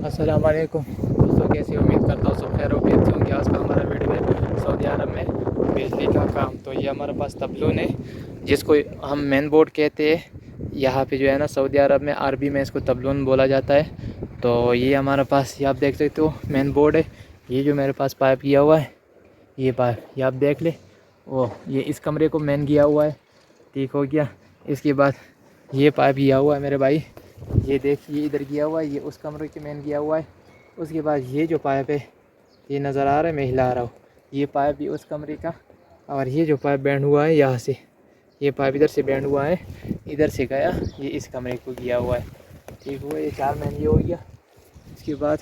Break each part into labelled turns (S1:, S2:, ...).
S1: अस्सलाम वालेकुम दोस्तों, कैसी उम्मीद करता हूँ सब खैर उम्मीद से होंगे। आज का हमारा वीडियो है सऊदी अरब में बिजली का काम। तो ये हमारे पास तबलून है जिसको हम मेन बोर्ड कहते हैं। यहाँ पे जो है ना सऊदी अरब में अरबी में इसको तबलून बोला जाता है। तो ये हमारे पास ये आप देख सकते हो मेन बोर्ड है। ये जो मेरे पास पाइप किया हुआ है, ये पाइप ये आप देख ले, वो ये इस कमरे को मेन किया हुआ है, ठीक हो गया। इसके बाद ये पाइप किया हुआ है मेरे भाई, ये देखिए इधर किया हुआ है, ये उस कमरे के मेन किया हुआ है। उसके बाद ये जो पाइप है ये नज़र आ रहा है, मैं हिला रहा हूँ, ये पाइप भी उस कमरे का। और ये जो पाइप बैंड हुआ है यहाँ से, ये पाइप इधर से बैंड हुआ है, इधर से गया, ये इस कमरे को किया हुआ है, ठीक हुआ। ये 4 मेन ये हो गया। इसके बाद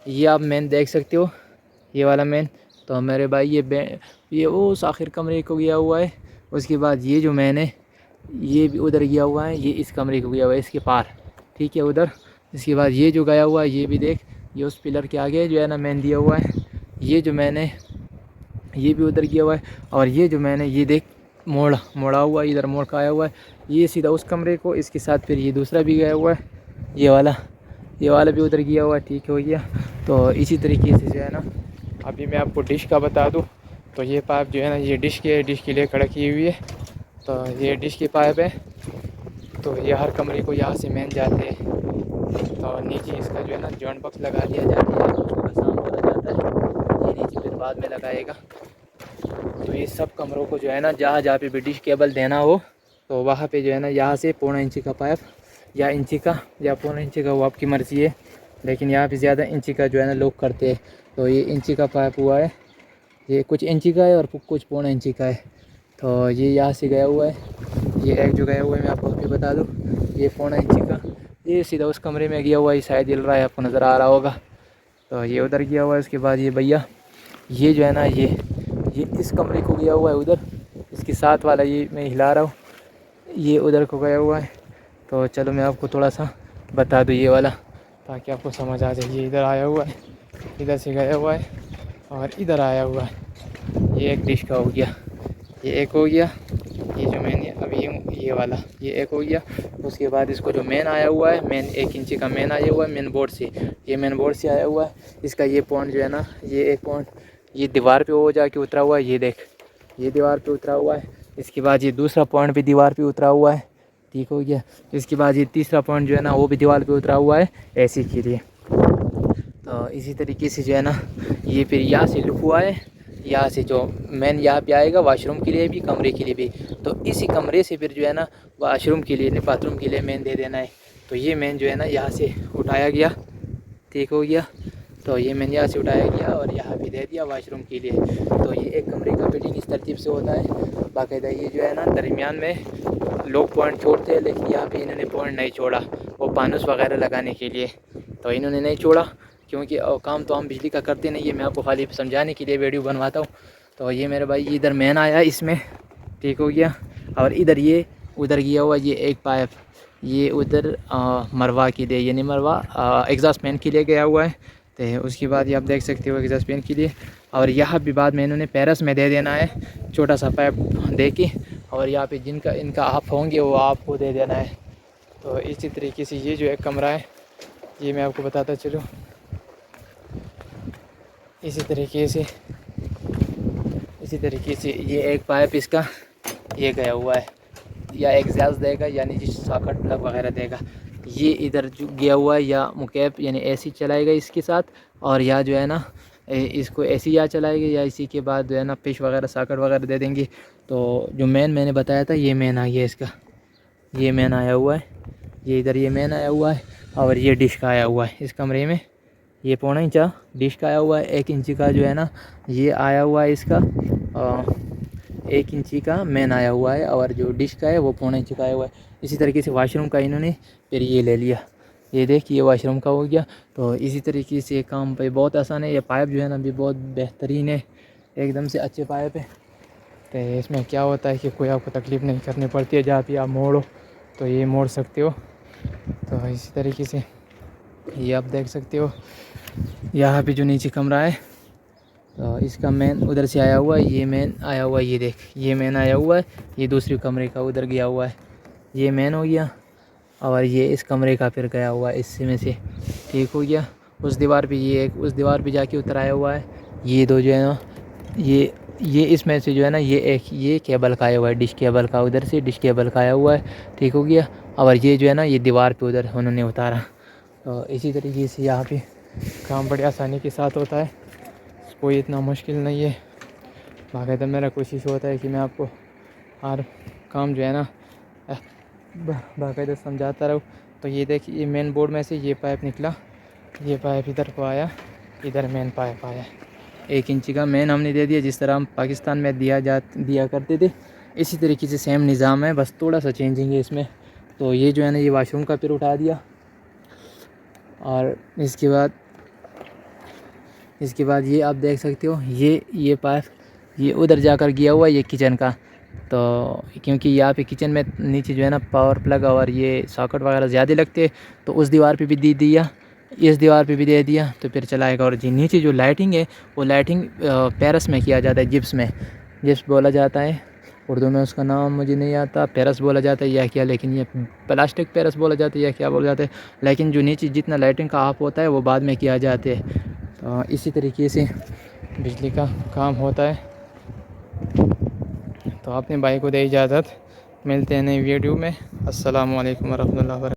S1: ये आप मेन देख सकते हो, ये वाला मेन। तो मेरे भाई ये उस आखिर कमरे को गया हुआ है। उसके बाद ये जो मेन है ये भी उधर गया हुआ है, ये इस कमरे को गया हुआ है, इसके पार, ठीक है, उधर। इसके बाद ये जो गया हुआ है ये भी देख, ये उस पिलर के आगे जो है ना मैन दिया हुआ है। ये जो मैंने ये भी उधर किया हुआ है। और ये जो मैंने ये देख मोड़ा हुआ है, इधर मोड़ का आया हुआ है, ये सीधा उस कमरे को, इसके साथ फिर ये दूसरा भी गया हुआ है, ये वाला भी उधर गया हुआ है, ठीक हो गया। तो इसी तरीके से जो है ना अभी मैं आपको डिश का बता दूँ। तो ये पाइप जो है ना ये डिश के लिए खड़ा की हुई है। तो ये डिश की पाइप है। तो ये हर कमरे को यहाँ से मेन जाते हैं। तो नीचे इसका जो है ना जॉइंट बॉक्स लगा दिया जाता है, उसको आसान बोला जाता है। ये नीचे फिर बाद में लगाएगा। तो ये सब कमरों को जो है ना जहाँ पे भी डिश केबल देना हो तो वहाँ पे जो है ना यहाँ से 1.25 इंची का पाइप या इंची का या 1.25 इंची का, वो आपकी मर्ज़ी है। लेकिन यहाँ पे ज़्यादा इंची का जो है ना लोग करते हैं। तो ये इंची का पाइप हुआ है, ये कुछ इंची का है और कुछ 1.25 इंची का है। तो ये यहाँ से गया हुआ है, ये एक जो गया हुआ है मैं आपको अभी बता दूँ, ये 1.25 इंची का, ये सीधा उस कमरे में गया हुआ है, शायद जल रहा है, आपको नज़र आ रहा होगा। तो ये उधर गया हुआ है। उसके बाद ये भैया ये जो है ना ये इस कमरे को गया हुआ है उधर, इसके साथ वाला ये मैं हिला रहा हूँ, ये उधर को गया हुआ है। तो चलो मैं आपको थोड़ा सा बता दूँ ये वाला, ताकि आपको समझ आ जाए। ये इधर आया हुआ है, इधर से गया हुआ है और इधर आया हुआ है। ये एक डिश का हो गया, ये एक हो गया। ये जो मैंने अभी ये वाला ये एक हो गया। उसके बाद इसको जो मेन आया हुआ है, मेन 1 इंची का मेन आया हुआ है मेन बोर्ड से, ये मेन बोर्ड से आया हुआ है। इसका ये पॉइंट जो है ना, ये एक पॉइंट ये दीवार पे हो जाके उतरा हुआ है, ये देख, ये दीवार पे उतरा हुआ है। इसके बाद ये दूसरा पॉइंट भी दीवार पे उतरा हुआ है, ठीक हो गया। इसके बाद ये तीसरा पॉइंट जो है ना वो भी दीवार पे उतरा हुआ है एसी के लिए। तो इसी तरीके से जो है ना ये फिर यहाँ से लुक हुआ है, यहाँ से जो मेन यहाँ पे आएगा वाशरूम के लिए भी, कमरे के लिए भी। तो इसी कमरे से फिर जो है ना वाशरूम के लिए, बाथरूम के लिए मेन दे देना है। तो ये मेन जो है ना यहाँ से उठाया गया, ठीक हो गया। तो ये मैंने यहाँ से उठाया गया और यहाँ भी दे दिया वाशरूम के लिए। तो ये एक कमरे का फिटिंग इस तरतीब से होता है। बाकायदा ये जो है ना दरमियान में लोग पॉइंट छोड़ते हैं, लेकिन यहाँ पे इन्होंने पॉइंट नहीं छोड़ा, वो पानूस वगैरह लगाने के लिए। तो इन्होंने नहीं छोड़ा, क्योंकि काम तो हम बिजली का करते नहीं है, मैं आपको खाली समझाने के लिए वीडियो बनवाता हूँ। तो ये मेरे भाई इधर मेन आया इसमें, ठीक हो गया। और इधर ये उधर गया हुआ ये एक पाइप, ये उधर मरवा के लिए, यानी मरवा एग्जॉस्ट फैन के लिए गया हुआ है। तो उसके बाद ये आप देख सकते हो एग्जॉस्ट फैन के लिए। और यहाँ भी बाद में इन्होंने पैरस में दे देना है, छोटा सा पाइप दे के। और यहाँ पे जिनका इनका आप होंगे वो आपको दे देना है। तो इसी तरीके से ये जो एक कमरा है ये मैं आपको बताता चलूँ। इसी तरीके से ये एक पाइप इसका ये गया हुआ है, या एग्जॉस्ट देगा यानी जिस सॉकेट प्लग वगैरह देगा, ये इधर जो गया हुआ है, या मुकेब यानी एसी चलाएगा इसके साथ। और या जो है ना इसको एसी या चलाएगा, या इसी के बाद जो है ना फिश वगैरह सॉकेट वगैरह दे देंगे। तो जो मेन मैंने बताया था ये मेन आ गया इसका, ये मेन आया हुआ है, ये इधर ये मेन आया हुआ है। और ये डिश का आया हुआ है इस कमरे में, ये 1.25 इंचा डिश का आया हुआ है। 1 इंची का जो है ना ये आया हुआ है इसका, 1 इंची का मेन आया हुआ है। और जो डिश का है वो 1.25 इंची का आया हुआ है। इसी तरीके से वाशरूम का इन्होंने फिर ये ले लिया, ये देखिए वाशरूम का हो गया। तो इसी तरीके से काम पे बहुत आसान है। ये पाइप जो है ना भी बहुत बेहतरीन है, एकदम से अच्छे पाइप है। तो इसमें क्या होता है कि कोई आपको तकलीफ़ नहीं करनी पड़ती है, जहाँ भी आप मोड़ो तो ये मोड़ सकते हो। तो इसी तरीके से ये आप देख सकते हो यहाँ पे जो नीचे कमरा है, तो इसका मेन उधर से आया हुआ है, ये मेन आया हुआ है, ये देख ये मेन आया हुआ है, ये दूसरे कमरे का उधर गया हुआ है, ये मेन हो गया। और ये इस कमरे का फिर गया हुआ है इससे में से, ठीक हो गया। उस दीवार पे ये एक, उस दीवार पे जाके उतराया हुआ है। ये दो जो है ना, ये इसमें से जो है ना, ये केबल का आया हुआ है, डिश केबल का, उधर से डिश केबल का आया हुआ है, ठीक हो गया। और ये जो है ना, ये दीवार पे उधर उन्होंने उतारा। तो इसी तरीके से यहाँ पे काम बड़ी आसानी के साथ होता है, कोई इतना मुश्किल नहीं है। बाकायदा मेरा कोशिश होता है कि मैं आपको हर काम जो है ना बाकायदा समझाता रहूँ। तो ये देखिए, ये मेन बोर्ड में से ये पाइप निकला, ये पाइप इधर को आया, इधर मेन पाइप आया, 1 इंची का मेन हमने दे दिया, जिस तरह हम पाकिस्तान में दिया करते थे। इसी तरीके से सेम निज़ाम है, बस थोड़ा सा चेंजिंग है इसमें। तो ये जो है ना, ये वाशरूम का फिर उठा दिया। और इसके बाद ये आप देख सकते हो, ये पाइप ये उधर जाकर गया हुआ, ये किचन का। तो क्योंकि यहाँ पे किचन में नीचे जो है ना, पावर प्लग और ये सॉकेट वगैरह ज़्यादा लगते, तो उस दीवार पे भी दे दिया, इस दीवार पे भी दे दिया, तो फिर चलाएगा। और जी नीचे जो लाइटिंग है, वो लाइटिंग पेरस में किया जाता है, जिप्स में, जिप्स बोला जाता है उर्दू में, उसका नाम मुझे नहीं आता, पेरस बोला जाता है या क्या, लेकिन ये प्लास्टिक पेरस बोला जाता है या क्या बोला जाता है। लेकिन जो नीचे जितना लाइटिंग का आप होता है, वो बाद में किया जाते हैं। तो इसी तरीके से बिजली का काम होता है। तो अपने भाई को दे इजाज़त, मिलते हैं नई वीडियो में। अस्सलामु अलैकुम वरहमतुल्लाहि वबरकातुहू।